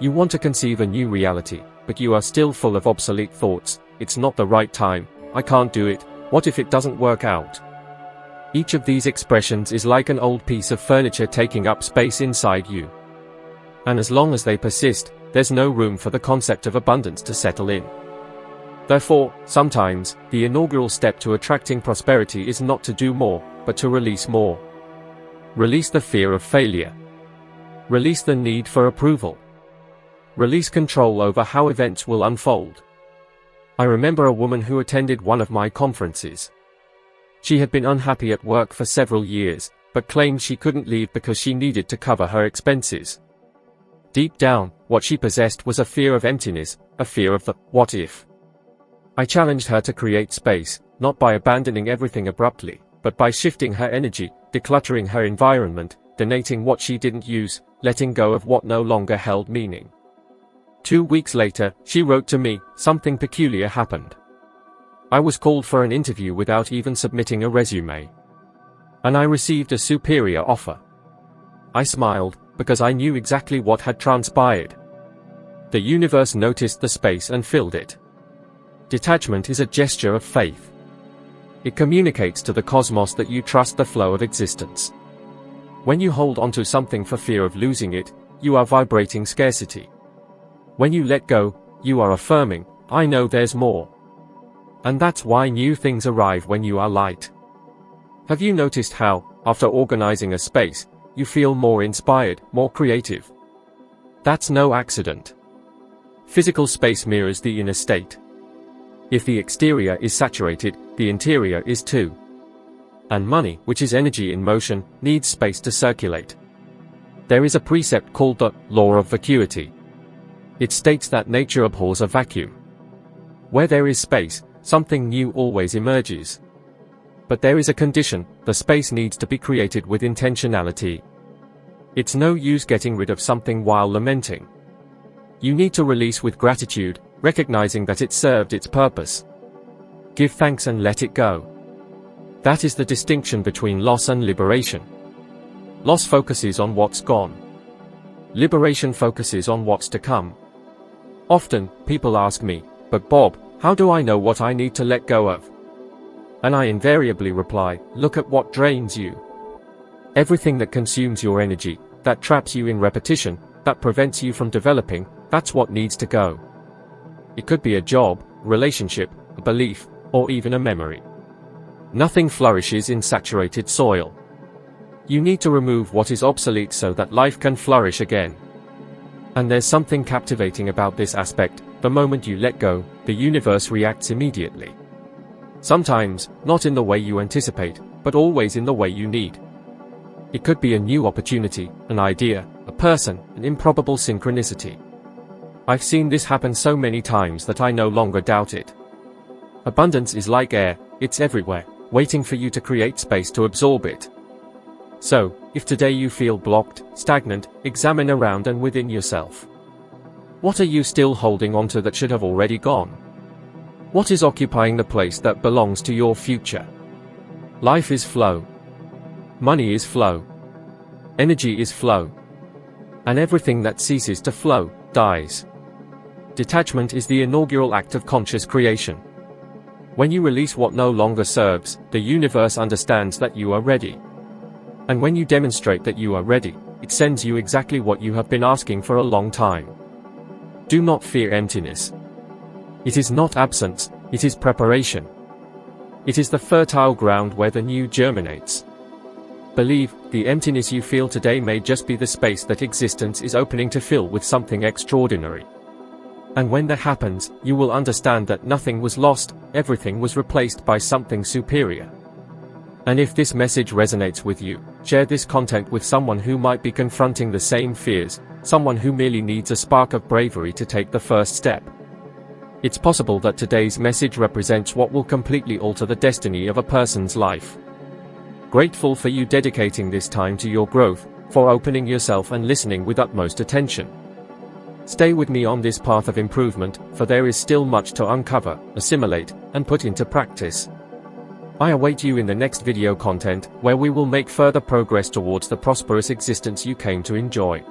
You want to conceive a new reality, but you are still full of obsolete thoughts. It's not the right time, I can't do it, what if it doesn't work out? Each of these expressions is like an old piece of furniture taking up space inside you. And as long as they persist, there's no room for the concept of abundance to settle in. Therefore, sometimes, the inaugural step to attracting prosperity is not to do more, but to release more. Release the fear of failure. Release the need for approval. Release control over how events will unfold. I remember a woman who attended one of my conferences. She had been unhappy at work for several years, but claimed she couldn't leave because she needed to cover her expenses. Deep down, what she possessed was a fear of emptiness, a fear of the what if. I challenged her to create space, not by abandoning everything abruptly, but by shifting her energy, decluttering her environment, donating what she didn't use, letting go of what no longer held meaning. 2 weeks later, she wrote to me, something peculiar happened. I was called for an interview without even submitting a resume. And I received a superior offer. I smiled, because I knew exactly what had transpired. The universe noticed the space and filled it. Detachment is a gesture of faith. It communicates to the cosmos that you trust the flow of existence. When you hold onto something for fear of losing it, you are vibrating scarcity. When you let go, you are affirming, I know there's more. And that's why new things arrive when you are light. Have you noticed how, after organizing a space, you feel more inspired, more creative? That's no accident. Physical space mirrors the inner state. If the exterior is saturated, the interior is too. And money, which is energy in motion, needs space to circulate. There is a precept called the law of vacuity. It states that nature abhors a vacuum. Where there is space, something new always emerges. But there is a condition, the space needs to be created with intentionality. It's no use getting rid of something while lamenting. You need to release with gratitude, recognizing that it served its purpose. Give thanks and let it go. That is the distinction between loss and liberation. Loss focuses on what's gone. Liberation focuses on what's to come. Often, people ask me, but Bob, how do I know what I need to let go of? And I invariably reply, look at what drains you. Everything that consumes your energy, that traps you in repetition, that prevents you from developing, that's what needs to go. It could be a job, relationship, a belief, or even a memory. Nothing flourishes in saturated soil. You need to remove what is obsolete so that life can flourish again. And there's something captivating about this aspect. The moment you let go, the universe reacts immediately. Sometimes, not in the way you anticipate, but always in the way you need. It could be a new opportunity, an idea, a person, an improbable synchronicity. I've seen this happen so many times that I no longer doubt it. Abundance is like air, it's everywhere, waiting for you to create space to absorb it. So, if today you feel blocked, stagnant, examine around and within yourself. What are you still holding onto that should have already gone? What is occupying the place that belongs to your future? Life is flow. Money is flow. Energy is flow. And everything that ceases to flow, dies. Detachment is the inaugural act of conscious creation. When you release what no longer serves, the universe understands that you are ready. And when you demonstrate that you are ready, it sends you exactly what you have been asking for a long time. Do not fear emptiness. It is not absence, it is preparation. It is the fertile ground where the new germinates. Believe, the emptiness you feel today may just be the space that existence is opening to fill with something extraordinary. And when that happens, you will understand that nothing was lost, everything was replaced by something superior. And if this message resonates with you, share this content with someone who might be confronting the same fears, someone who merely needs a spark of bravery to take the first step. It's possible that today's message represents what will completely alter the destiny of a person's life. Grateful for you dedicating this time to your growth, for opening yourself and listening with utmost attention. Stay with me on this path of improvement, for there is still much to uncover, assimilate, and put into practice. I await you in the next video content, where we will make further progress towards the prosperous existence you came to enjoy.